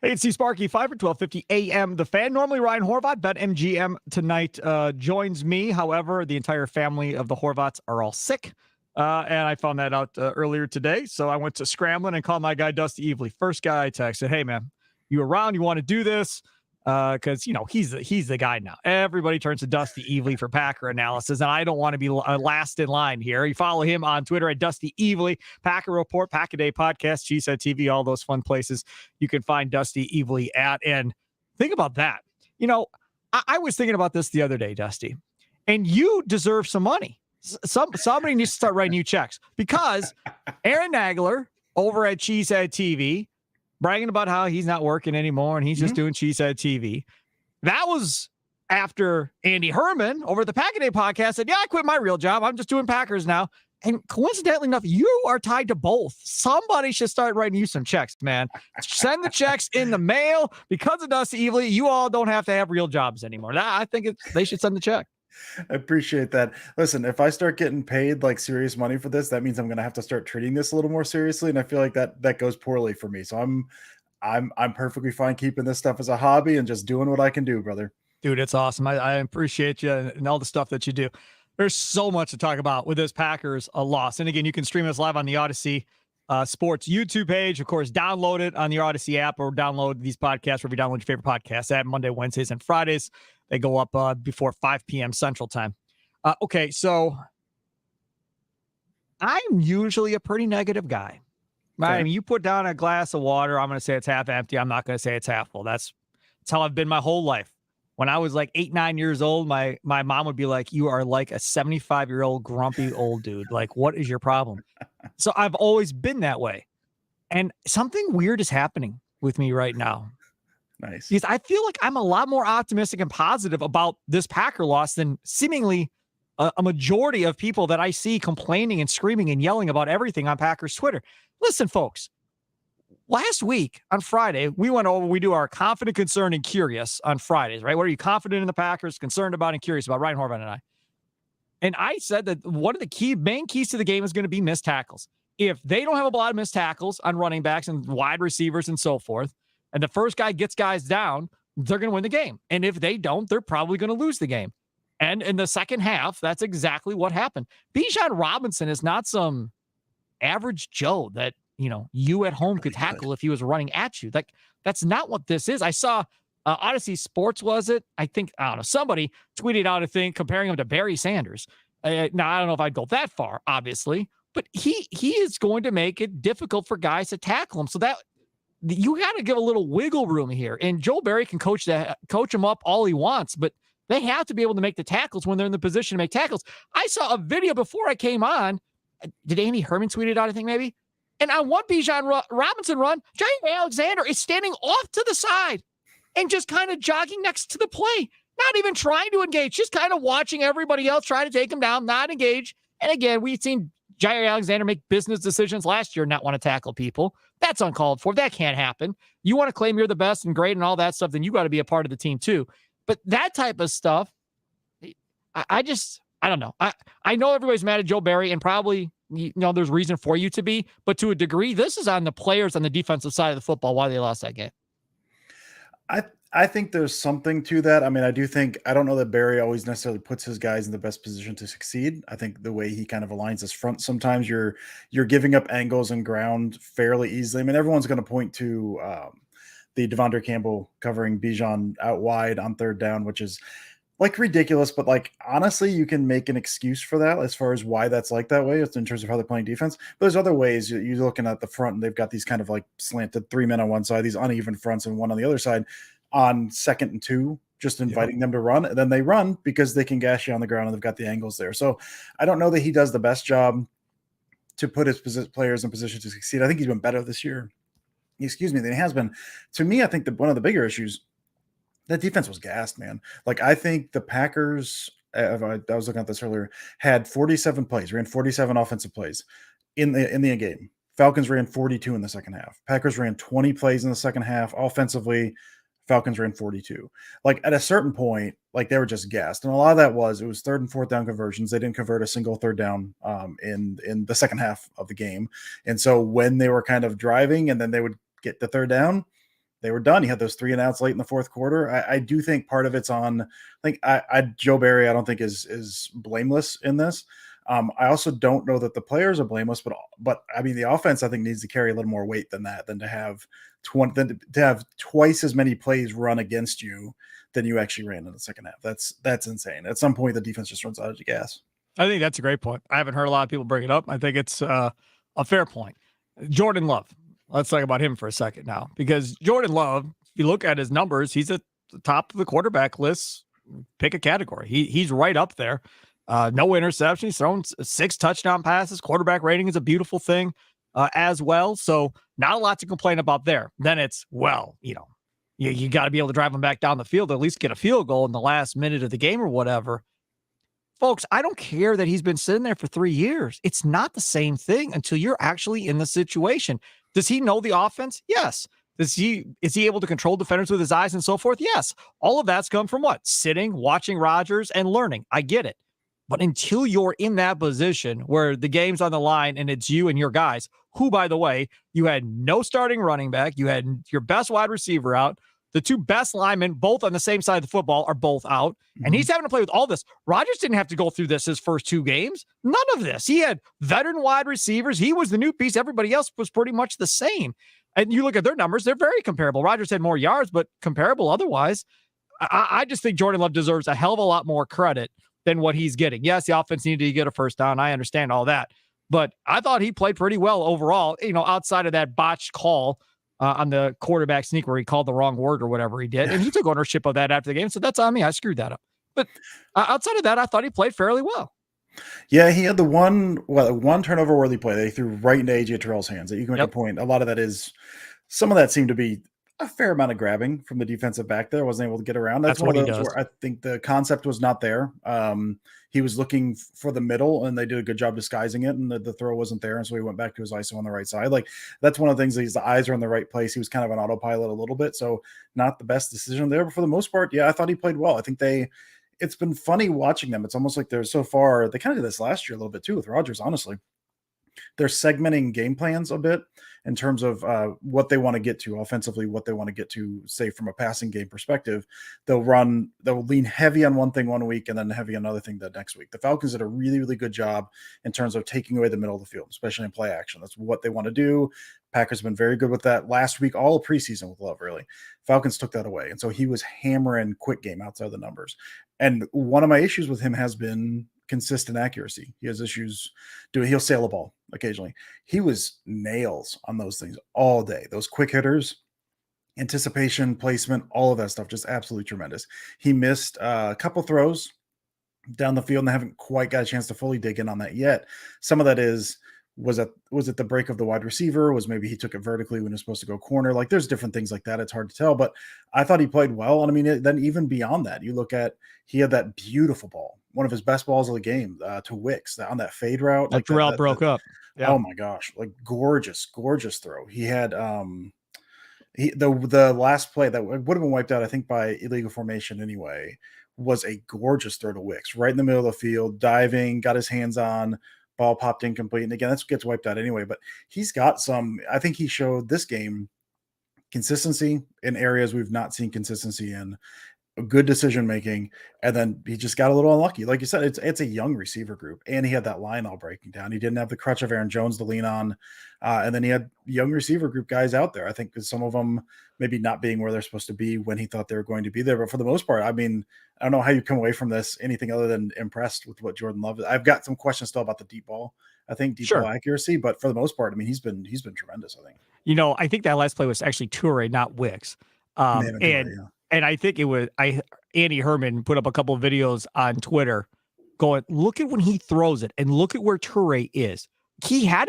Hey, it's Sparky, Fifer, 1250 a.m. The Fan. Normally Ryan Horvat, BetMGM tonight joins me. However, the entire family of the Horvats are all sick, and I found that out earlier today. So I went to scrambling and called my guy, Dusty Evely. First guy I texted, hey, man, you around? You want to do this? Because, he's the guy now. Everybody turns to Dusty Evely for Packer analysis, and I don't want to be last in line here. You follow him on Twitter at Dusty Evely, Packer Report, Pack a Day Podcast, Cheesehead TV, all those fun places you can find Dusty Evely at. And think about that. I was thinking about this the other day, Dusty, and you deserve some money. Somebody needs to start writing you checks because Aaron Nagler over at Cheesehead TV bragging about how he's not working anymore and he's just doing Cheesehead TV. That was after Andy Herman over at the Pack a Day podcast said, yeah, I quit my real job. I'm just doing Packers now. And coincidentally enough, you are tied to both. Somebody should start writing you some checks, man. Send the checks in the mail. Because of Dusty Evely, you all don't have to have real jobs anymore. I think they should send the check. I appreciate that. Listen, if I start getting paid like serious money for this, that means I'm going to have to start treating this a little more seriously. And I feel like that goes poorly for me. So I'm perfectly fine keeping this stuff as a hobby and just doing what I can do, brother. Dude, it's awesome. I appreciate you and all the stuff that you do. There's so much to talk about with this Packers loss. And again, you can stream us live on the Odyssey Sports YouTube page. Of course, download it on the Odyssey app or download these podcasts wherever you download your favorite podcast app. Monday, Wednesdays, and Fridays. They go up before 5 p.m. Central Time. Okay, so I'm usually a pretty negative guy. Right? Okay. I mean, you put down a glass of water, I'm going to say it's half empty. I'm not going to say it's half full. That's how I've been my whole life. When I was like 8, 9 years old, my mom would be like, you are like a 75-year-old grumpy old dude. Like, what is your problem? So I've always been that way. And something weird is happening with me right now. Nice. Because I feel like I'm a lot more optimistic and positive about this Packer loss than seemingly a majority of people that I see complaining and screaming and yelling about everything on Packers Twitter. Listen, folks, last week on Friday, we do our confident, concerned, and curious on Fridays, right? What are you confident in the Packers, concerned about, and curious about? Ryan Horvat and I. And I said that one of the main keys to the game is going to be missed tackles. If they don't have a lot of missed tackles on running backs and wide receivers and so forth, and the first guy gets guys down, they're going to win the game. And if they don't, they're probably going to lose the game. And in the second half, that's exactly what happened. Bijan Robinson is not some average Joe that, you at home could tackle if he was running at you. That's not what this is. I saw Odyssey Sports, was it? I don't know. Somebody tweeted out a thing comparing him to Barry Sanders. Now, I don't know if I'd go that far, obviously, but he is going to make it difficult for guys to tackle him. So that you got to give a little wiggle room here. And Joe Barry can coach him up all he wants, but they have to be able to make the tackles when they're in the position to make tackles. I saw a video before I came on. Did Andy Herman tweet it out, I think maybe? And on one Bijan Robinson run, Jair Alexander is standing off to the side and just kind of jogging next to the play, not even trying to engage, just kind of watching everybody else try to take him down, not engage. And again, we've seen Jair Alexander make business decisions last year, not want to tackle people. That's uncalled for. That can't happen. You want to claim you're the best and great and all that stuff, then you got to be a part of the team too. But that type of stuff, I don't know. I know everybody's mad at Joe Barry, and probably, there's reason for you to be, but to a degree, this is on the players on the defensive side of the football why they lost that game. I think there's something to that. I mean, I don't know that Barry always necessarily puts his guys in the best position to succeed. I think the way he kind of aligns his front, sometimes you're giving up angles and ground fairly easily. I mean, everyone's going to point to the Devondre Campbell covering Bijan out wide on third down, which is like ridiculous, but like honestly, you can make an excuse for that as far as why that's like that way. It's in terms of how they're playing defense. But there's other ways. You're looking at the front, and they've got these kind of like slanted 3 men on one side, these uneven fronts, and one on the other side on 2nd and 2, just inviting them to run. And then they run because they can gash you on the ground, and they've got the angles there. So I don't know that he does the best job to put his players in position to succeed. I think he's been better this year, than he has been. To me, I think that one of the bigger issues, that defense was gassed, man. Like, I think the Packers, I was looking at this earlier, had 47 plays, ran 47 offensive plays in the game. Falcons ran 42 in the second half. Packers ran 20 plays in the second half. Offensively, Falcons ran 42. Like, at a certain point, like, they were just gassed. And a lot of that it was 3rd and 4th down conversions. They didn't convert a single third down in the second half of the game. And so when they were kind of driving and then they would get the third down, they were done. He had those 3 and outs late in the fourth quarter. I do think part of it's on, Joe Barry, I don't think is blameless in this. I also don't know that the players are blameless, but I mean, the offense, I think, needs to carry a little more weight than that, than to have twice as many plays run against you than you actually ran in the second half. That's insane. At some point, the defense just runs out of gas. I think that's a great point. I haven't heard a lot of people bring it up. I think it's a fair point. Jordan Love. Let's talk about him for a second now, because Jordan Love, if you look at his numbers, he's at the top of the quarterback list. Pick a category. He's right up there. No interceptions. He's thrown 6 touchdown passes. Quarterback rating is a beautiful thing as well. So not a lot to complain about there. Then it's, you got to be able to drive him back down the field, at least get a field goal in the last minute of the game or whatever. Folks, I don't care that he's been sitting there for 3 years. It's not the same thing until you're actually in the situation. Does he know the offense? Yes. Is he able to control defenders with his eyes and so forth? Yes. All of that's come from what? Sitting, watching Rodgers, and learning. I get it. But until you're in that position where the game's on the line and it's you and your guys, who, by the way, you had no starting running back, you had your best wide receiver out, the 2 best linemen, both on the same side of the football, are both out. And he's having to play with all this. Rodgers didn't have to go through this his first 2 games. None of this. He had veteran wide receivers. He was the new piece. Everybody else was pretty much the same. And you look at their numbers, they're very comparable. Rodgers had more yards, but comparable otherwise. I just think Jordan Love deserves a hell of a lot more credit than what he's getting. Yes, the offense needed to get a first down. I understand all that. But I thought he played pretty well overall, outside of that botched call on the quarterback sneak where he called the wrong word or whatever he did. And he took ownership of that after the game. So that's on me. I screwed that up. But outside of that, I thought he played fairly well. Yeah, he had the one turnover worthy play that he threw right into AJ Terrell's hands. That you can make a point. A lot of that is, some of that seemed to be a fair amount of grabbing from the defensive back there. Wasn't able to get around. That's one of those where I think the concept was not there. He was looking for the middle, and they did a good job disguising it, and the throw wasn't there, and so he went back to his ISO on the right side. Like, that's one of the things. The eyes are in the right place. He was kind of an autopilot a little bit, so not the best decision there. But for the most part, yeah, I thought he played well. I think it's been funny watching them. It's almost like they kind of did this last year a little bit too with Rodgers, honestly. They're segmenting game plans a bit in terms of what they want to get to offensively, what they want to get to, say, from a passing game perspective. They'll lean heavy on one thing one week and then heavy on another thing the next week. The Falcons did a really, really good job in terms of taking away the middle of the field, especially in play action. That's what they want to do. Packers have been very good with that last week, all of preseason with Love, really. Falcons took that away. And so he was hammering quick game outside the numbers. And one of my issues with him has been consistent accuracy. He has issues he'll sail a ball occasionally. He was nails on those things all day. Those quick hitters, anticipation, placement, all of that stuff, just absolutely tremendous. He missed a couple throws down the field and haven't quite got a chance to fully dig in on that yet. Some of that was it the break of the wide receiver? Was maybe he took it vertically when he was supposed to go corner? Like, there's different things like that. It's hard to tell, but I thought he played well. And I mean, then even beyond that, you look at, he had that beautiful ball, one of his best balls of the game, to Wicks on that fade route. Like Terrell broke up. Yeah. Oh my gosh. Like, gorgeous throw. He had, the last play that would have been wiped out, I think, by illegal formation anyway, was a gorgeous throw to Wicks right in the middle of the field, diving, got his hands on, ball popped incomplete. And again, that's what gets wiped out anyway, but he's got I think he showed this game consistency in areas we've not seen consistency in, good decision making, and then he just got a little unlucky. Like you said, it's a young receiver group, and he had that line all breaking down. He didn't have the crutch of Aaron Jones to lean on, and then he had young receiver group guys out there. I think some of them maybe not being where they're supposed to be when he thought they were going to be there, but for the most part, I mean, I don't know how you come away from this anything other than impressed with what Jordan Love is. I've got some questions still about the deep ball. I think deep ball accuracy, but for the most part, I mean, he's been tremendous, I think. I think that last play was actually Toure, not Wicks. And I think it was Andy Herman put up a couple of videos on Twitter going, look at when he throws it and look at where Toure is. He had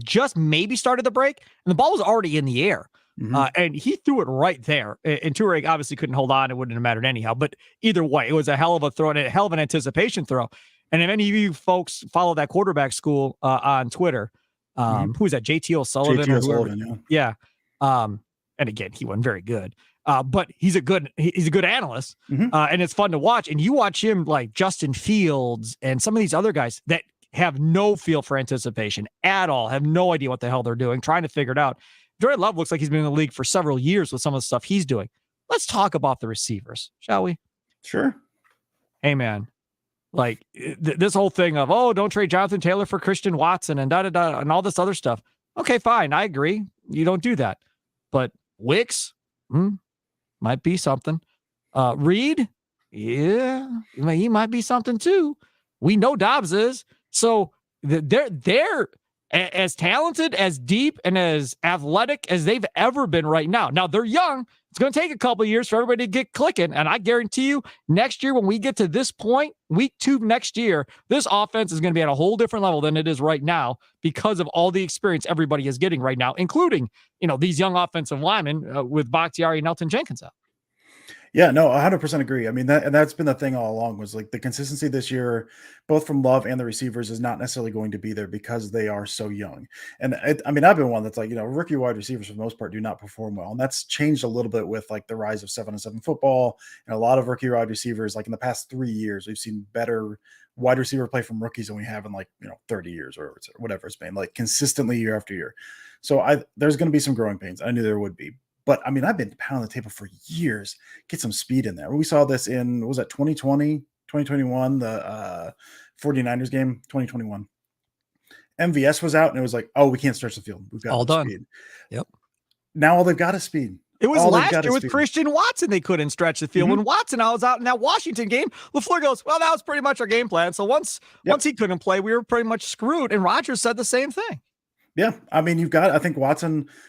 just maybe started the break and the ball was already in the air. Mm-hmm. And he threw it right there. And Toure obviously couldn't hold on. It wouldn't have mattered anyhow. But either way, it was a hell of a throw and a hell of an anticipation throw. And if any of you folks follow that quarterback school on Twitter, who is that? JT O'Sullivan? JT O'Sullivan, yeah. And again, he wasn't very good. But he's a good analyst, and it's fun to watch. And you watch him like Justin Fields and some of these other guys that have no feel for anticipation at all, have no idea what the hell they're doing, trying to figure it out. Jordan Love looks like he's been in the league for several years with some of the stuff he's doing. Let's talk about the receivers, shall we? Sure. Hey, man. Like this whole thing of, oh, don't trade Jonathan Taylor for Christian Watson and da-da-da and all this other stuff. Okay, fine. I agree. You don't do that. But Wicks, might be something. Reed, yeah, he might be something too. We know Dobbs is. So they're as talented, as deep, and as athletic as they've ever been right now. Now, they're young. It's going to take a couple of years for everybody to get clicking. And I guarantee you, next year, when we get to this point, week 2 next year, this offense is going to be at a whole different level than it is right now because of all the experience everybody is getting right now, including, these young offensive linemen with Bakhtiari and Elton Jenkins out. Yeah, no, 100% agree. I mean, that's been the thing all along, was like the consistency this year, both from Love and the receivers, is not necessarily going to be there because they are so young. And I've been one that's like, rookie wide receivers for the most part do not perform well. And that's changed a little bit with like the rise of 7-on-7 football. And a lot of rookie wide receivers, like in the past 3 years, we've seen better wide receiver play from rookies than we have in 30 years or whatever it's been, like consistently year after year. So there's going to be some growing pains. I knew there would be. But I've been pounding the table for years. Get some speed in there. We saw this in, what was that, 2020, 2021, the 49ers game, 2021. MVS was out, and it was like, oh, we can't stretch the field. We've got all done. Speed. Yep. Now all they've got is speed. It was last year with Christian Watson. They couldn't stretch the field. When Watson was out in that Washington game, LaFleur goes, well, that was pretty much our game plan. So once he couldn't play, we were pretty much screwed. And Rodgers said the same thing. Yeah. I think Watson –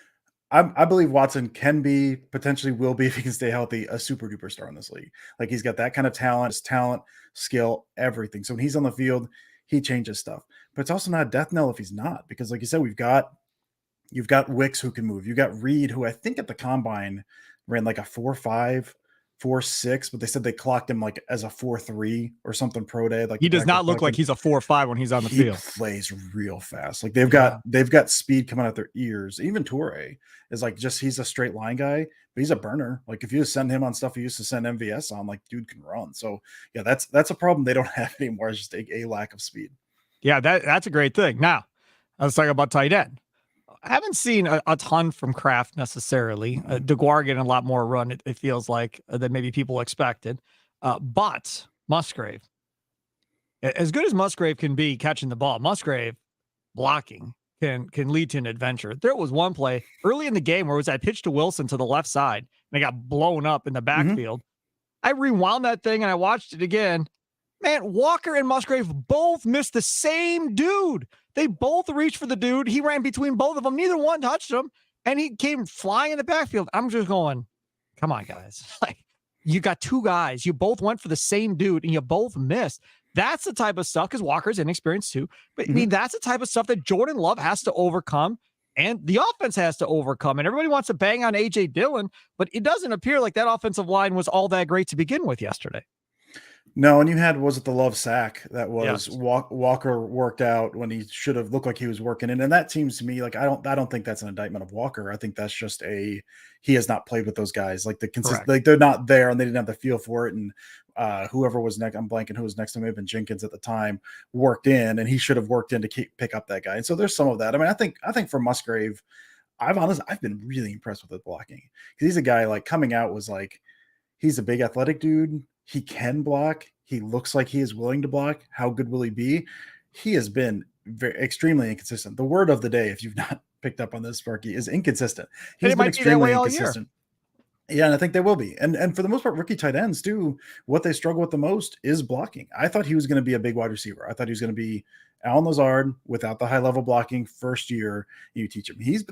I believe Watson potentially will be, if he can stay healthy, a super duper star in this league. Like, he's got that kind of talent, skill, everything. So when he's on the field, he changes stuff. But it's also not a death knell if he's not, because like you said, you've got Wicks who can move. You've got Reed, who I think at the combine ran like a 4.5, 4.6, but they said they clocked him like as a 4.3 or something pro day. Like, he does not look like he's a 4.5 when he's on the field. He plays real fast. Like they've got speed coming out their ears. Even Toure is like, he's a straight line guy, but he's a burner. Like if you just send him on stuff he used to send MVS on, like dude can run. So yeah, that's a problem they don't have anymore. It's just a lack of speed. Yeah, that's a great thing. Now let's talk about tight end. I haven't seen a ton from Kraft necessarily. DeGuara getting a lot more run, it feels like, than maybe people expected. But Musgrave, as good as Musgrave can be catching the ball, Musgrave blocking can lead to an adventure. There was one play early in the game where it was that pitch to Wilson to the left side, and it got blown up in the backfield. I rewound that thing and I watched it again. Man, Walker and Musgrave both missed the same dude. They both reached for the dude. He ran between both of them. Neither one touched him, and he came flying in the backfield. I'm just going, come on, guys. Like, you got two guys. You both went for the same dude, and you both missed. That's the type of stuff, because Walker's inexperienced too. But I mean, that's the type of stuff that Jordan Love has to overcome, and the offense has to overcome. And everybody wants to bang on A.J. Dillon, but it doesn't appear like that offensive line was all that great to begin with yesterday. No, and you had, was it the Love sack that was Walker worked out when he should have looked like he was working in? And that seems to me like, I don't think that's an indictment of Walker. I think that's just he has not played with those guys. Like like they're not there, and they didn't have the feel for it. And whoever was next, I'm blanking who was next to him, even Jenkins at the time, worked in, and he should have worked in to pick up that guy. And so there's some of that. I mean, I think for Musgrave, I've been really impressed with his blocking, because he's a guy like coming out was like, he's a big athletic dude. He can block. He looks like he is willing to block. How good will he be? He has been extremely inconsistent. The word of the day, if you've not picked up on this, Sparky, is inconsistent. He's been extremely inconsistent. Yeah, and I think they will be. And for the most part, rookie tight ends too, what they struggle with the most is blocking. I thought he was going to be a big wide receiver. I thought he was going to be Alan Lazard without the high level blocking first year. You teach him. He's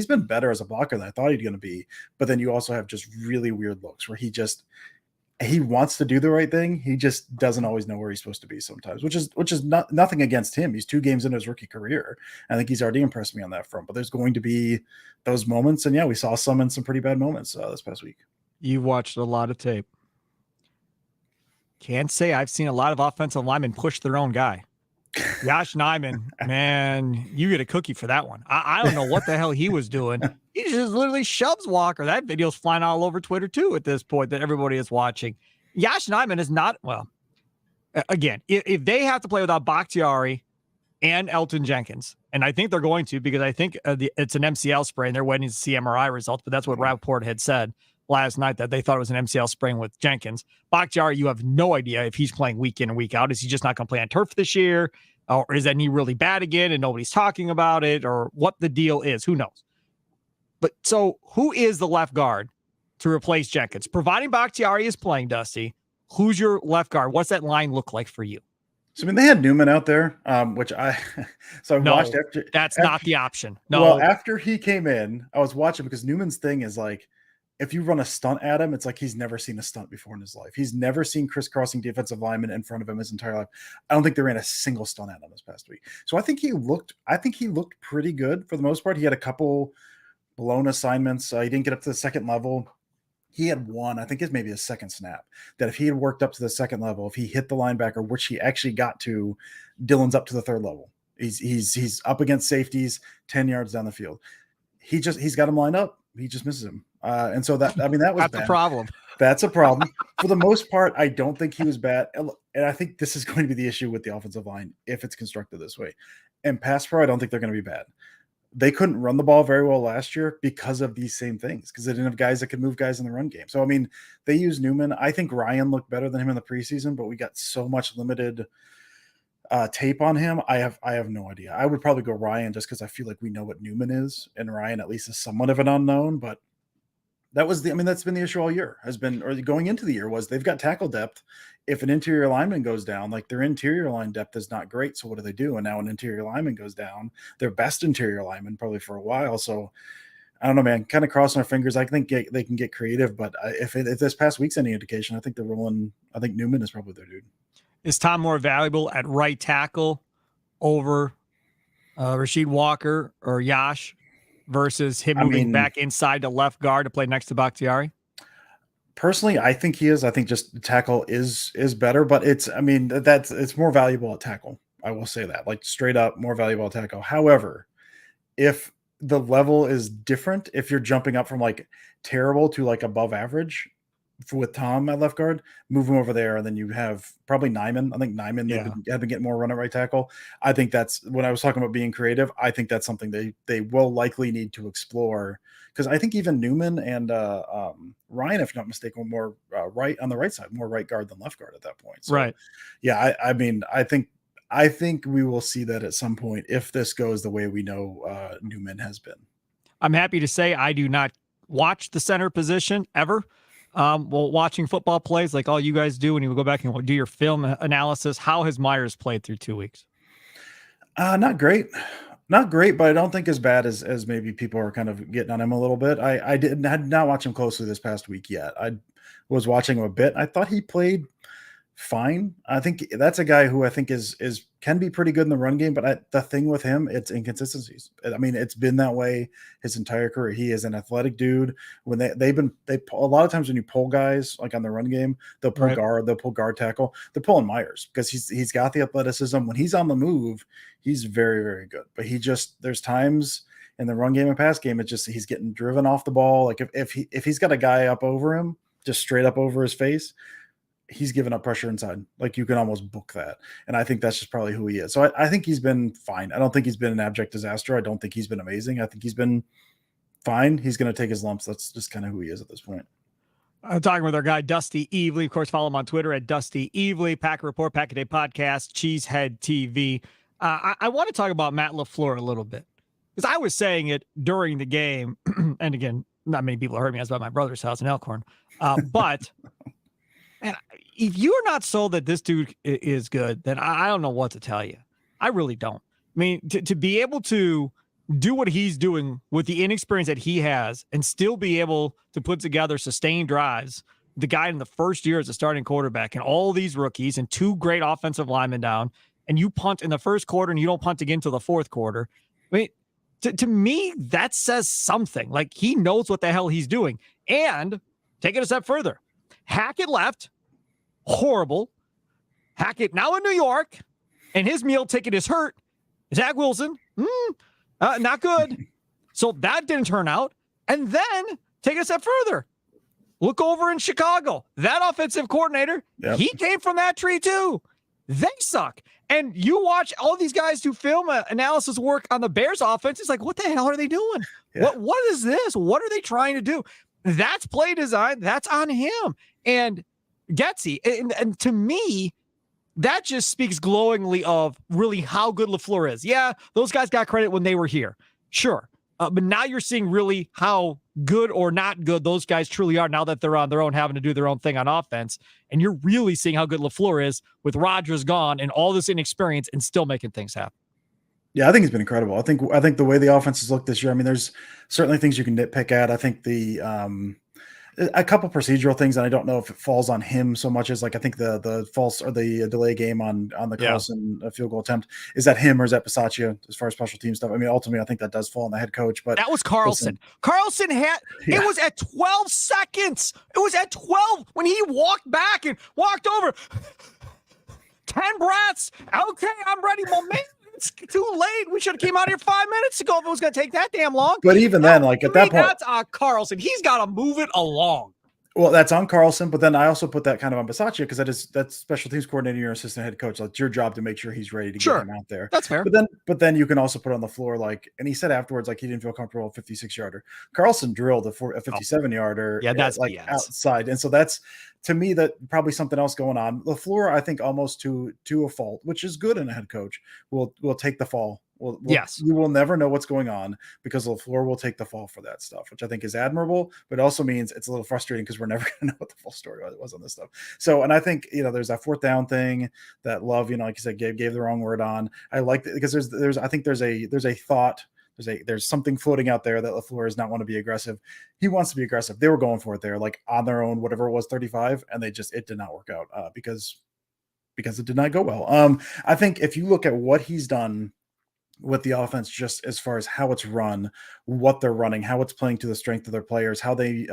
been better as a blocker than I thought he'd going to be. But then you also have just really weird looks where he wants to do the right thing. He just doesn't always know where he's supposed to be sometimes, which is nothing against him. He's 2 games into his rookie career. I think he's already impressed me on that front, but there's going to be those moments. And yeah, we saw some in some pretty bad moments this past week. You've watched a lot of tape. Can't say I've seen a lot of offensive linemen push their own guy. Josh Nijman, man, you get a cookie for that one. I don't know what the hell he was doing. He just literally shoves Walker. That video's flying all over Twitter too at this point that everybody is watching. Josh Nijman is not, well, again, if they have to play without Bakhtiari and Elton Jenkins, And I think they're going to, because I think it's an MCL sprain. They're waiting to see MRI results, but that's what Rappaport had said last night, that they thought it was an MCL sprain with Jenkins. Bakhtiari, you have no idea if he's playing week in and week out. Is he just not going to play on turf this year? Or is that knee really bad again and nobody's talking about it? Or what the deal is? Who knows? But so who is the left guard to replace Jenkins? Providing Bakhtiari is playing, Dusty, who's your left guard? What's that line look like for you? So, I mean, they had Newman out there, which watched after. That's not the option. No. Well, after he came in, I was watching because Newman's thing is like, if you run a stunt at him, it's like he's never seen a stunt before in his life. He's never seen crisscrossing defensive linemen in front of him his entire life. I don't think they ran a single stunt at him this past week. So I think he looked pretty good for the most part. He had a couple blown assignments. He didn't get up to the second level. He had one, I think it's maybe a second snap, that if he had worked up to the second level, if he hit the linebacker, which he actually got to, Dylan's up to the third level. He's up against safeties 10 yards down the field. He's got him lined up. He just misses him. And so that was that's bad. a problem. That's a problem. For the most part, I don't think he was bad. And I think this is going to be the issue with the offensive line if it's constructed this way. And pass pro, I don't think they're going to be bad. They couldn't run the ball very well last year because of these same things, because they didn't have guys that could move guys in the run game. So, I mean, they used Newman. I think Ryan looked better than him in the preseason, but we got so much limited tape on him. I have no idea. I would probably go Ryan just because I feel like we know what Newman is, and Ryan at least is somewhat of an unknown, but that's been the issue all year, or going into the year, was they've got tackle depth. If an interior lineman goes down, like, their interior line depth is not great. So what do? And now an interior lineman goes down, their best interior lineman probably for a while. So I don't know, man, kind of crossing our fingers. I think they can get creative, but if this past week's any indication, I think Newman is probably their dude. Is Tom more valuable at right tackle over Rasheed Walker or Yash versus him moving back inside to left guard to play next to Bakhtiari? Personally, I think he is. I think just tackle is better, but it's more valuable at tackle. I will say that, like, straight up more valuable at tackle. However, if the level is different, if you're jumping up from like terrible to like above average with Tom at left guard, move him over there, and then you have probably Nyman. I think Nyman have been getting more run at right tackle. I think that's when I was talking about being creative. I think that's something they will likely need to explore, because I think even Newman and Ryan, if not mistaken, were more right on the right side, more right guard than left guard at that point. So, right. Yeah, I think we will see that at some point if this goes the way we know Newman has been. I'm happy to say I do not watch the center position ever. Well, watching football plays like all you guys do when you go back and do your film analysis, how has Myers played through 2 weeks? Not great, but I don't think as bad as maybe people are kind of getting on him a little bit. I had not watched him closely this past week yet. I was watching him a bit. I thought he played fine. I think that's a guy who I think can be pretty good in the run game, but the thing with him, it's inconsistencies. I mean, it's been that way his entire career. He is an athletic dude. When they a lot of times when you pull guys like on the run game, they'll pull guard, they'll pull guard tackle. They're pulling Myers because he's got the athleticism. When he's on the move, he's very, very good. But there's times in the run game and pass game, it's just he's getting driven off the ball. Like if he's got a guy up over him, just straight up over his face, he's giving up pressure inside. Like, you can almost book that. And I think that's just probably who he is. So I think he's been fine. I don't think he's been an abject disaster. I don't think he's been amazing. I think he's been fine. He's going to take his lumps. That's just kind of who he is at this point. I'm talking with our guy, Dusty Evely. Of course, follow him on Twitter at Dusty Evely, Packer Report, Pack a Day Podcast, Cheesehead TV. I want to talk about Matt LaFleur a little bit, because I was saying it during the game. And again, not many people heard me. I was about my brother's house in Elkhorn. But and if you're not sold that this dude is good, then I don't know what to tell you. I really don't. I mean, to be able to do what he's doing with the inexperience that he has and still be able to put together sustained drives, the guy in the first year as a starting quarterback and all these rookies and 2 great offensive linemen down, and you punt in the first quarter and you don't punt again till the fourth quarter. I mean, to me, that says something. Like, he knows what the hell he's doing. And take it a step further. Hackett left. Horrible. Hackett now in New York, and his meal ticket is hurt. Zach Wilson, not good. So that didn't turn out. And then take it a step further. Look over in Chicago. That offensive coordinator, he came from that tree too. they suck. And you watch all these guys do film analysis work on the Bears offense. It's like, what the hell are they doing? Yeah. What is this? What are they trying to do? That's play design. That's on him. And Getsy, and to me, that just speaks glowingly of really how good LaFleur is. Yeah, those guys got credit when they were here. Sure. But now you're seeing really how good or not good those guys truly are now that they're on their own, having to do their own thing on offense. And you're really seeing how good LaFleur is with Rodgers gone and all this inexperience and still making things happen. Yeah, I think he's been incredible. I think the way the offense has looked this year, I mean, there's certainly things you can nitpick at. I think a couple procedural things, and I don't know if it falls on him so much as like I think the false or the delay game on the Carlson field goal attempt, is that him or is that Bisaccia as far as special team stuff? I mean, ultimately, I think that does fall on the head coach, but that was Carlson. Carlson had it was at 12 seconds. It was at 12 when he walked back and walked over. 10 breaths. Okay, I'm ready. Momentum. It's too late. We should have came out here 5 minutes ago if it was going to take that damn long. But even then, like at that point, that's on Carlson. He's got to move it along. Well, that's on Carlson, but then I also put that kind of on Bisaccia because that's special teams coordinator, your assistant head coach. Like, it's your job to make sure he's ready to get him out there. That's fair. But then you can also put on the floor, like, and he said afterwards, like he didn't feel comfortable with 56-yarder. Carlson drilled a 57-yarder, that's like BS. outside, and so that's to me that probably something else going on. LaFleur, I think, almost to a fault, which is good in a head coach, will take the fall. Yes, you will never know what's going on because LaFleur will take the fall for that stuff, which I think is admirable, but also means it's a little frustrating because we're never going to know what the full story was on this stuff. So, and I think, there's that fourth down thing that Love, like you said, gave the wrong word on. I like it because I think there's a thought, there's something floating out there that LaFleur does not want to be aggressive. He wants to be aggressive. They were going for it there, like on their own, whatever it was, 35, and it did not work out because it did not go well. I think if you look at what he's done with the offense, just as far as how it's run, what they're running, how it's playing to the strength of their players, how they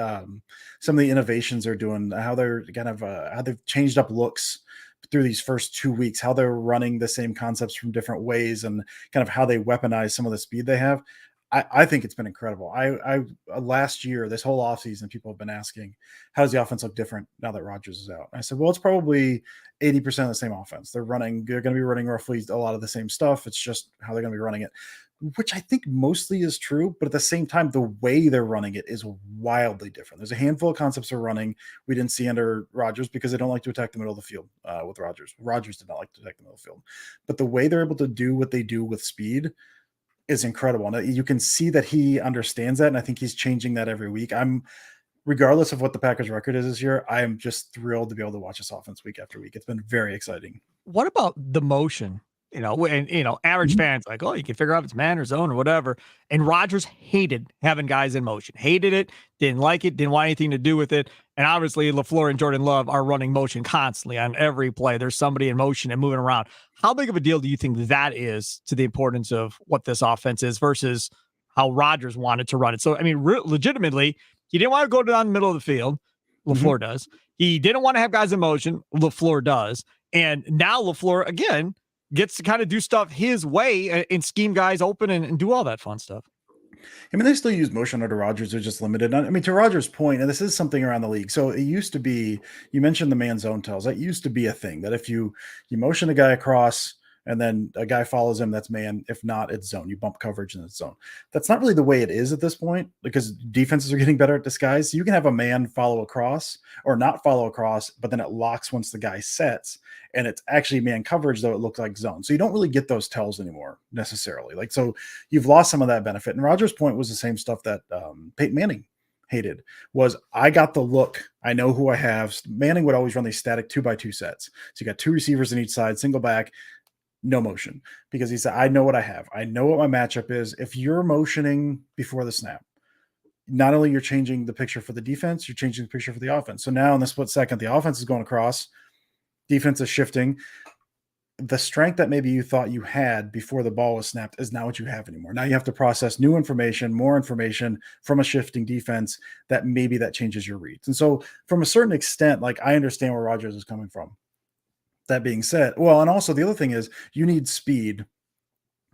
some of the innovations they're doing, how they're kind of how they've changed up looks through these first 2 weeks, how they're running the same concepts from different ways, and kind of how they weaponize some of the speed they have. I think it's been incredible. I last year, this whole offseason, people have been asking, how does the offense look different now that Rodgers is out? And I said, well, it's probably 80% of the same offense. They're going to be running roughly a lot of the same stuff. It's just how they're going to be running it, which I think mostly is true. But at the same time, the way they're running it is wildly different. There's a handful of concepts they're running we didn't see under Rodgers because they don't like to attack the middle of the field with Rodgers. Rodgers did not like to attack the middle of the field. But the way they're able to do what they do with speed is incredible. And you can see that he understands that. And I think he's changing that every week. Regardless of what the Packers record is this year, I am just thrilled to be able to watch this offense week after week. It's been very exciting. What about the motion? Average fans like, oh, you can figure out if it's man or zone or whatever. And Rodgers hated having guys in motion, hated it, didn't like it, didn't want anything to do with it. And obviously LaFleur and Jordan Love are running motion constantly on every play. There's somebody in motion and moving around. How big of a deal do you think that is to the importance of what this offense is versus how Rodgers wanted to run it? So, I mean, legitimately, he didn't want to go down the middle of the field. LaFleur does. He didn't want to have guys in motion. LaFleur does. And now LaFleur, again, gets to kind of do stuff his way and scheme guys open and do all that fun stuff. I mean, they still use motion under Rodgers. They're just limited. I mean, to Rodgers' point, and this is something around the league. So it used to be, you mentioned the man zone tells. That used to be a thing that if you motion a guy across and then a guy follows him, that's man. If not, it's zone. You bump coverage and it's zone. That's not really the way it is at this point because defenses are getting better at disguise. So you can have a man follow across or not follow across, but then it locks once the guy sets. And it's actually man coverage, though it looks like zone. So you don't really get those tells anymore necessarily. Like, so you've lost some of that benefit. And Rodgers' point was the same stuff that Peyton Manning hated was I got the look. I know who I have. Manning would always run these static 2x2 sets. So you got two receivers in each side, single back, no motion, because he said, I know what I have. I know what my matchup is. If you're motioning before the snap, not only you're changing the picture for the defense, you're changing the picture for the offense. So now in the split second, the offense is going across, defense is shifting. The strength that maybe you thought you had before the ball was snapped is not what you have anymore. Now you have to process new information, more information from a shifting defense that maybe that changes your reads. And so from a certain extent, like I understand where Rodgers is coming from. That being said, well, and also the other thing is you need speed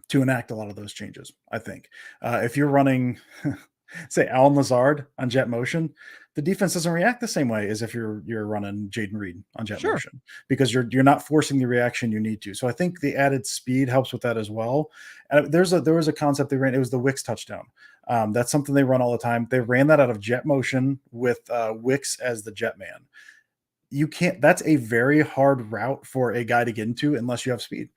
to enact a lot of those changes, I think. If you're running say Alan Lazard on jet motion, the defense doesn't react the same way as if you're running Jaden Reed on jet Sure. motion, because you're not forcing the reaction you need to. So I think the added speed helps with that as well. And there was a concept they ran. It was the Wicks touchdown. That's something they run all the time. They ran that out of jet motion with Wicks as the jet man. You can't, that's a very hard route for a guy to get into unless you have speed.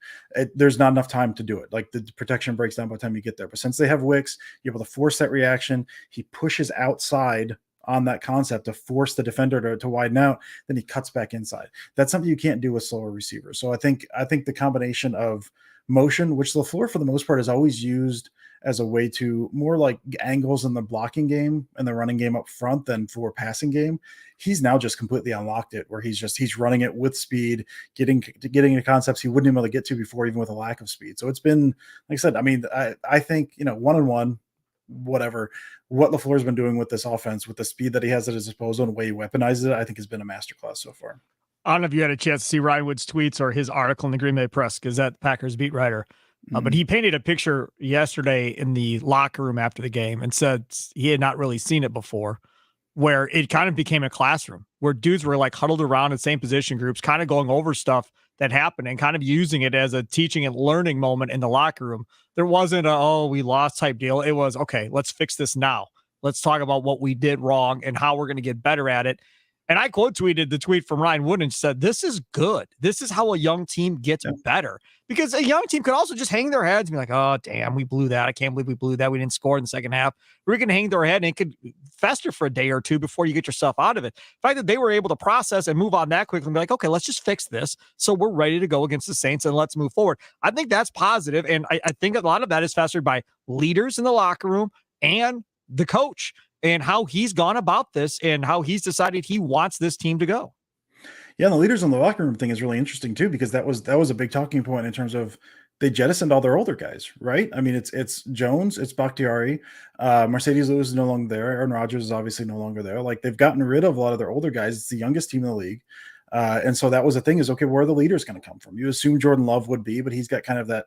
There's not enough time to do it. Like, the protection breaks down by the time you get there. But since they have Wicks, you're able to force that reaction. He pushes outside on that concept to force the defender to widen out. Then he cuts back inside. That's something you can't do with slower receivers. So I think the combination of motion, which LaFleur for the most part has always used as a way to more like angles in the blocking game and the running game up front than for passing game. He's now just completely unlocked it, where he's running it with speed, getting to concepts he wouldn't be able to get to before, even with a lack of speed. So it's been, like I said, I mean, I think, one-on-one, whatever, what LaFleur's been doing with this offense, with the speed that he has at his disposal and the way he weaponizes it, I think has been a masterclass so far. I don't know if you had a chance to see Ryan Wood's tweets or his article in the Green Bay Press Gazette, Packers beat writer. But he painted a picture yesterday in the locker room after the game and said he had not really seen it before, where it kind of became a classroom where dudes were like huddled around in same position groups, kind of going over stuff that happened and kind of using it as a teaching and learning moment in the locker room. There wasn't we lost type deal. It was, okay, let's fix this now. Let's talk about what we did wrong and how we're going to get better at it. And I quote tweeted the tweet from Ryan Wood and said, this is good. This is how a young team gets better. Because a young team could also just hang their heads and be like, oh, damn, we blew that. I can't believe we blew that. We didn't score in the second half. We're going to hang their head and it could fester for a day or two before you get yourself out of it. The fact that they were able to process and move on that quickly and be like, okay, let's just fix this so we're ready to go against the Saints and let's move forward. I think that's positive. And I think a lot of that is fostered by leaders in the locker room and the coach, and how he's gone about this and how he's decided he wants this team to go. Yeah, the leaders in the locker room thing is really interesting too, because that was a big talking point in terms of they jettisoned all their older guys, right? I mean, it's Jones, it's Bakhtiari, Mercedes Lewis is no longer there, Aaron Rodgers is obviously no longer there. Like, they've gotten rid of a lot of their older guys. It's the youngest team in the league. And so that was the thing, is, okay, where are the leaders going to come from? You assume Jordan Love would be, but he's got kind of that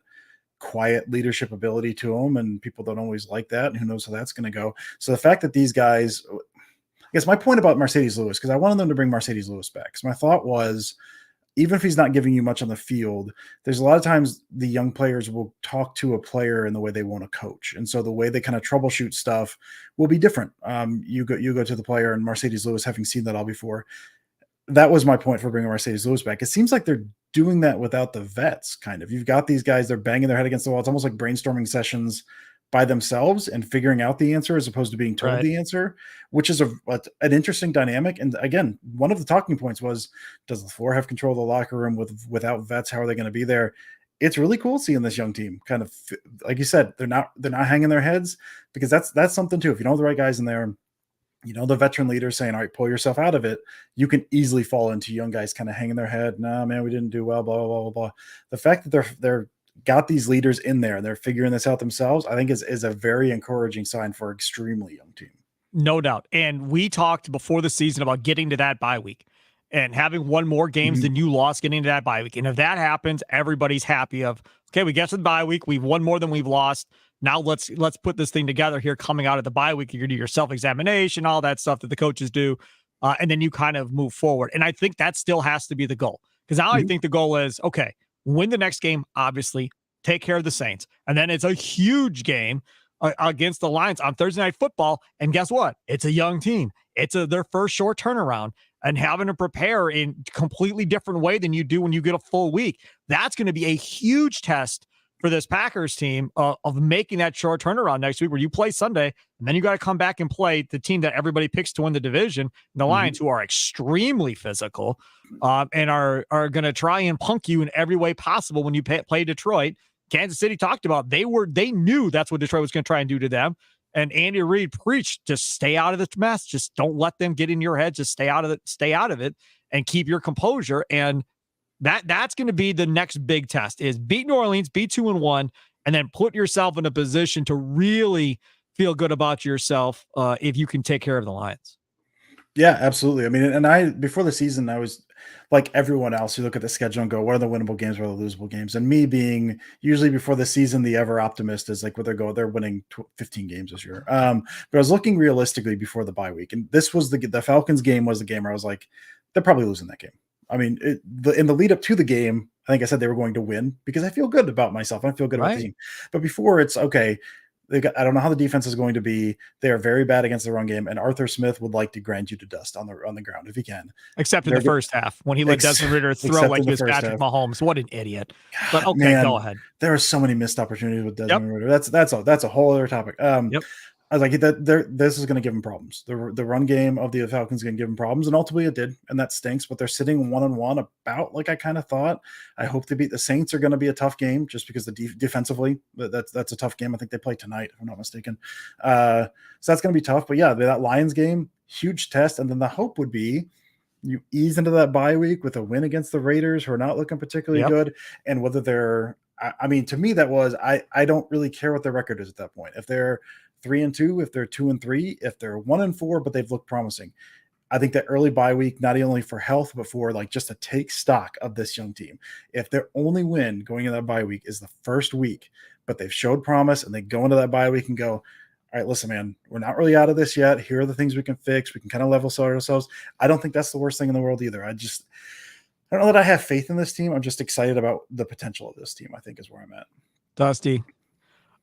quiet leadership ability to him, and people don't always like that, and who knows how that's going to go. So the fact that these guys, I guess my point about Mercedes Lewis, because I wanted them to bring Mercedes Lewis back, because my thought was, even if he's not giving you much on the field, there's a lot of times the young players will talk to a player in the way they want to coach, and so the way they kind of troubleshoot stuff will be different. You go to the player, and Mercedes Lewis, having seen that all before, that was my point for bringing Mercedes Lewis back. It seems like they're doing that without the vets, kind of. You've got these guys, they're banging their head against the wall. It's almost like brainstorming sessions by themselves and figuring out the answer as opposed to being told the answer, which is an interesting dynamic. And again, one of the talking points was, does LaFleur have control of the locker room without vets? How are they going to be there? It's really cool seeing this young team kind of, like you said, they're not hanging their heads, because that's something too. If you know the right guys in there, the veteran leader saying, all right, pull yourself out of it, you can easily fall into young guys kind of hanging their head. Nah, man, we didn't do well, blah, blah, blah, blah, blah. The fact that they're got these leaders in there and they're figuring this out themselves, I think is a very encouraging sign for an extremely young team. No doubt. And we talked before the season about getting to that bye week and having one more games than you lost getting to that bye week. And if that happens, everybody's happy of, okay, we get to the bye week. We've won more than we've lost. Now let's put this thing together here coming out of the bye week. You're going to do your self-examination, all that stuff that the coaches do. And then you kind of move forward. And I think that still has to be the goal. Because now I think the goal is, okay, win the next game, obviously, take care of the Saints. And then it's a huge game against the Lions on Thursday Night Football. And guess what? It's a young team. It's their first short turnaround. And having to prepare in a completely different way than you do when you get a full week. That's going to be a huge test for this Packers team of making that short turnaround next week, where you play Sunday and then you got to come back and play the team that everybody picks to win the division, the Lions, who are extremely physical and are going to try and punk you in every way possible when you play Detroit. Kansas City talked about they knew that's what Detroit was going to try and do to them. And Andy Reid preached, just stay out of the mess. Just don't let them get in your head. Just stay out of it and keep your composure. And that's going to be the next big test, is beat New Orleans, be 2-1, and then put yourself in a position to really feel good about yourself if you can take care of the Lions. Yeah, absolutely. I mean, and before the season, I was like everyone else, you look at the schedule and go, what are the winnable games? What are the losable games? And me being usually before the season, the ever optimist is like, where they're winning 15 games this year. But I was looking realistically before the bye week, and this was the Falcons game was the game where I was like, they're probably losing that game. I mean, in the lead up to the game, I think I said they were going to win because I feel good about myself. I feel good about the team. But before, it's okay. I don't know how the defense is going to be. They are very bad against the run game, and Arthur Smith would like to grind you to dust on the ground if he can. Except in the first half when he let Desmond Ridder throw like he was Patrick Mahomes. What an idiot! But okay, man, go ahead. There are so many missed opportunities with Desmond Ridder. That's a whole other topic. I was like, this is going to give them problems. The run game of the Falcons is going to give them problems, and ultimately it did, and that stinks. But they're sitting 1-1 about like I kind of thought. I hope they beat the Saints. Are going to be a tough game just because defensively that's a tough game. I think they play tonight, if I'm not mistaken. So that's going to be tough. But yeah, that Lions game, huge test, and then the hope would be you ease into that bye week with a win against the Raiders, who are not looking particularly good, and whether they're. I mean, to me, that was I don't really care what their record is at that point. If they're 3-2, if they're 2-3, if they're 1-4, but they've looked promising. I think that early bye week, not only for health, but for like just to take stock of this young team. If their only win going into that bye week is the first week, but they've showed promise and they go into that bye week and go, all right, listen, man, we're not really out of this yet. Here are the things we can fix. We can kind of level set ourselves. I don't think that's the worst thing in the world either. I don't know that I have faith in this team. I'm just excited about the potential of this team, I think is where I'm at. Dusty,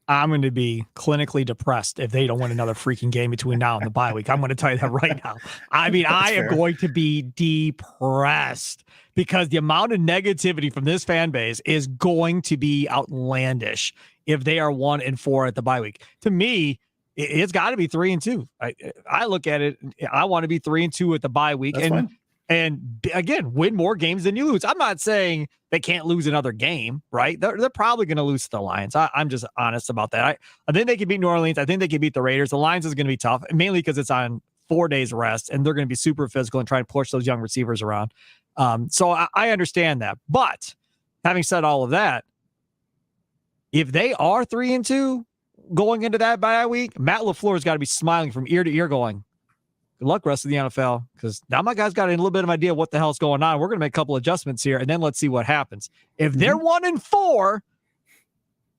I'm going to be clinically depressed if they don't win another freaking game between now and the bye week. I'm going to tell you that right now. I mean, I am going to be depressed because the amount of negativity from this fan base is going to be outlandish if they are 1-4 at the bye week. To me, it's got to be 3-2. I look at it. I want to be 3-2 at the bye week. That's fine. And again, win more games than you lose. I'm not saying they can't lose another game, right? They're probably going to lose to the Lions. I'm just honest about that. I think they can beat New Orleans. I think they can beat the Raiders. The Lions is going to be tough, mainly because it's on 4 days rest, and they're going to be super physical and try to push those young receivers around. So I understand that. But having said all of that, if they are 3-2 going into that bye week, Matt LaFleur's got to be smiling from ear to ear going, good luck, rest of the NFL, because now my guys got a little bit of an idea of what the hell's going on. We're going to make a couple adjustments here, and then let's see what happens. If they're 1-4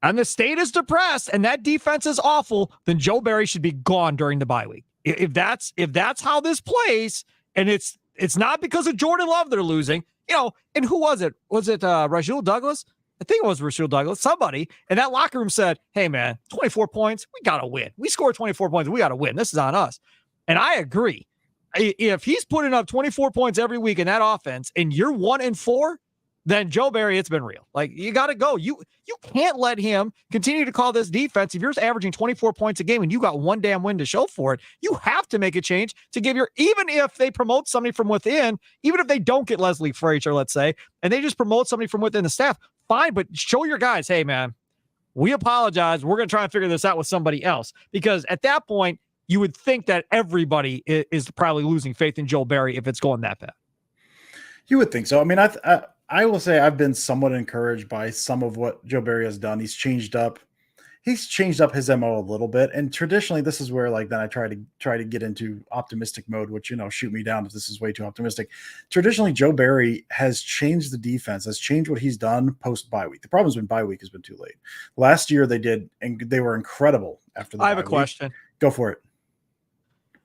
and the state is depressed and that defense is awful, then Joe Barry should be gone during the bye week. If that's how this plays, and it's not because of Jordan Love they're losing, and who was it? Was it Rasul Douglas? I think it was Rasul Douglas. Somebody in that locker room said, hey, man, 24 points, we got to win. We scored 24 points, we got to win. This is on us. And I agree. If he's putting up 24 points every week in that offense and you're 1-4, then Joe Barry, it's been real. Like, you got to go. You can't let him continue to call this defense. If you're averaging 24 points a game and you got one damn win to show for it, you have to make a change to give even if they promote somebody from within, even if they don't get Leslie Frazier, let's say, and they just promote somebody from within the staff, fine, but show your guys, hey, man, we apologize. We're going to try and figure this out with somebody else. Because at that point, you would think that everybody is probably losing faith in Joe Barry if it's going that bad. You would think so. I mean, I will say I've been somewhat encouraged by some of what Joe Barry has done. He's changed up his MO a little bit. And traditionally, this is where then I try to get into optimistic mode, which, shoot me down if this is way too optimistic. Traditionally, Joe Barry has changed the defense, has changed what he's done post bye week. The problem has been bye week has been too late. Last year they did, and they were incredible after the bye week. I have a question. Go for it.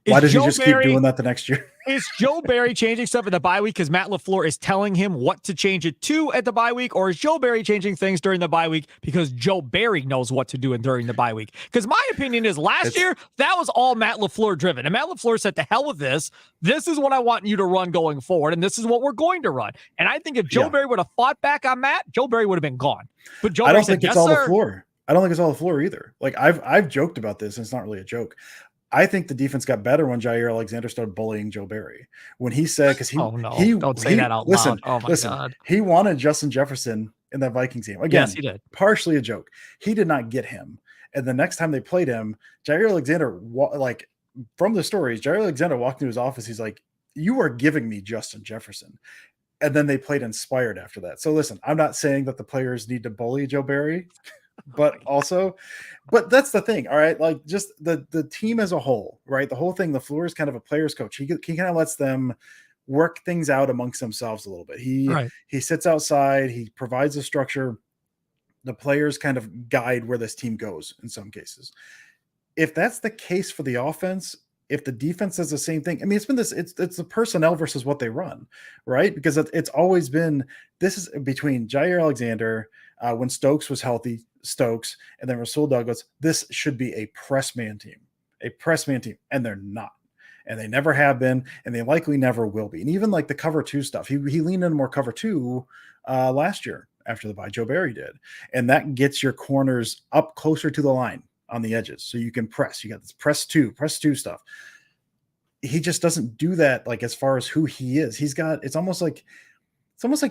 Why does he just keep doing that the next year? Is Joe Barry changing stuff at the bye week because Matt LaFleur is telling him what to change it to at the bye week? Or is Joe Barry changing things during the bye week because Joe Barry knows what to do during the bye week? Because my opinion is last year, that was all Matt LaFleur driven. And Matt LaFleur said, to hell with this. This is what I want you to run going forward. And this is what we're going to run. And I think if Joe Barry would have fought back on Matt, Joe Barry would have been gone. But Joe Barry said, yes, sir. I don't think it's all the floor either. Like I've joked about this, and it's not really a joke. I think the defense got better when Jair Alexander started bullying Joe Barry. When he said, because don't say that out loud. Oh my God. He wanted Justin Jefferson in that Vikings game. Again, yes, he did. Partially a joke. He did not get him. And the next time they played him, Jair Alexander, from the stories, Jair Alexander walked into his office. He's like, you are giving me Justin Jefferson. And then they played inspired after that. So listen, I'm not saying that the players need to bully Joe Barry. But that's the thing. All right. Like just the team as a whole, right? The whole thing, LaFleur is kind of a player's coach. He kind of lets them work things out amongst themselves a little bit. He sits outside, he provides a structure. The players kind of guide where this team goes in some cases. If that's the case for the offense, if the defense does the same thing, I mean, it's the personnel versus what they run, right? Because it's always been, this is between Jair Alexander, when Stokes was healthy, Stokes, and then Rasul Douglas, this should be a press man team, and they're not. And they never have been, and they likely never will be. And even like the cover 2 stuff, he leaned in more cover 2 last year after the bye. Joe Barry did. And that gets your corners up closer to the line on the edges. So you can press. You got this press two stuff. He just doesn't do that, like, as far as who he is. It's almost like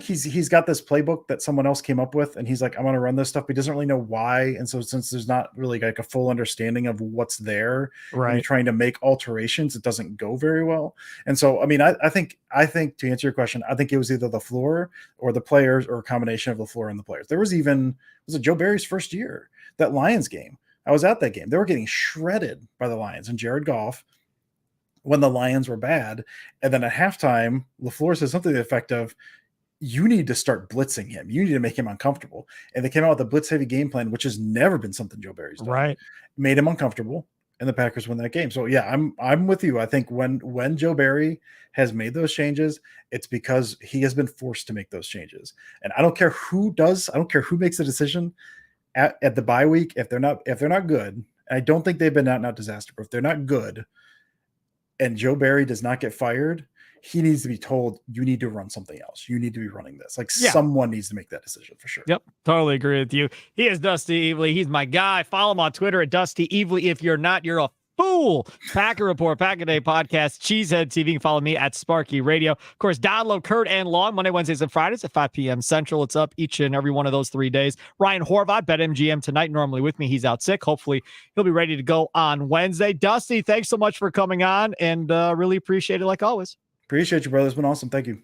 he's got this playbook that someone else came up with, and he's like, I'm going to run this stuff, but he doesn't really know why. And so since there's not really like a full understanding of what's there, right, and you're trying to make alterations, it doesn't go very well. And so, I mean, I think to answer your question, I think it was either the floor or the players, or a combination of the floor and the players. Was it Joe Barry's first year, that Lions game? I was at that game. They were getting shredded by the Lions and Jared Goff when the Lions were bad. And then at halftime, LaFleur says something to the effect of, you need to start blitzing him. You need to make him uncomfortable. And they came out with a blitz heavy game plan, which has never been something Joe Barry's done. Right. Made him uncomfortable, and the Packers win that game. So yeah, I'm with you. I think when Joe Barry has made those changes, it's because he has been forced to make those changes. And I don't care who makes the decision at the bye week. If they're not good, and I don't think they've been out and out disaster, but if they're not good and Joe Barry does not get fired, he needs to be told, you need to run something else. You need to be running this. Someone needs to make that decision for sure. Yep. Totally agree with you. He is Dusty Evely. He's my guy. Follow him on Twitter at Dusty Evely. If you're not, you're a fool. Packer Report, Packer Day Podcast, Cheesehead TV. You can follow me at Sparky Radio. Of course, download Kurt and Long Monday, Wednesdays, and Fridays at 5 p.m. Central. It's up each and every one of those 3 days. Ryan Horvath, BetMGM tonight, normally with me. He's out sick. Hopefully, he'll be ready to go on Wednesday. Dusty, thanks so much for coming on, and really appreciate it like always. Appreciate you, brother. It's been awesome. Thank you.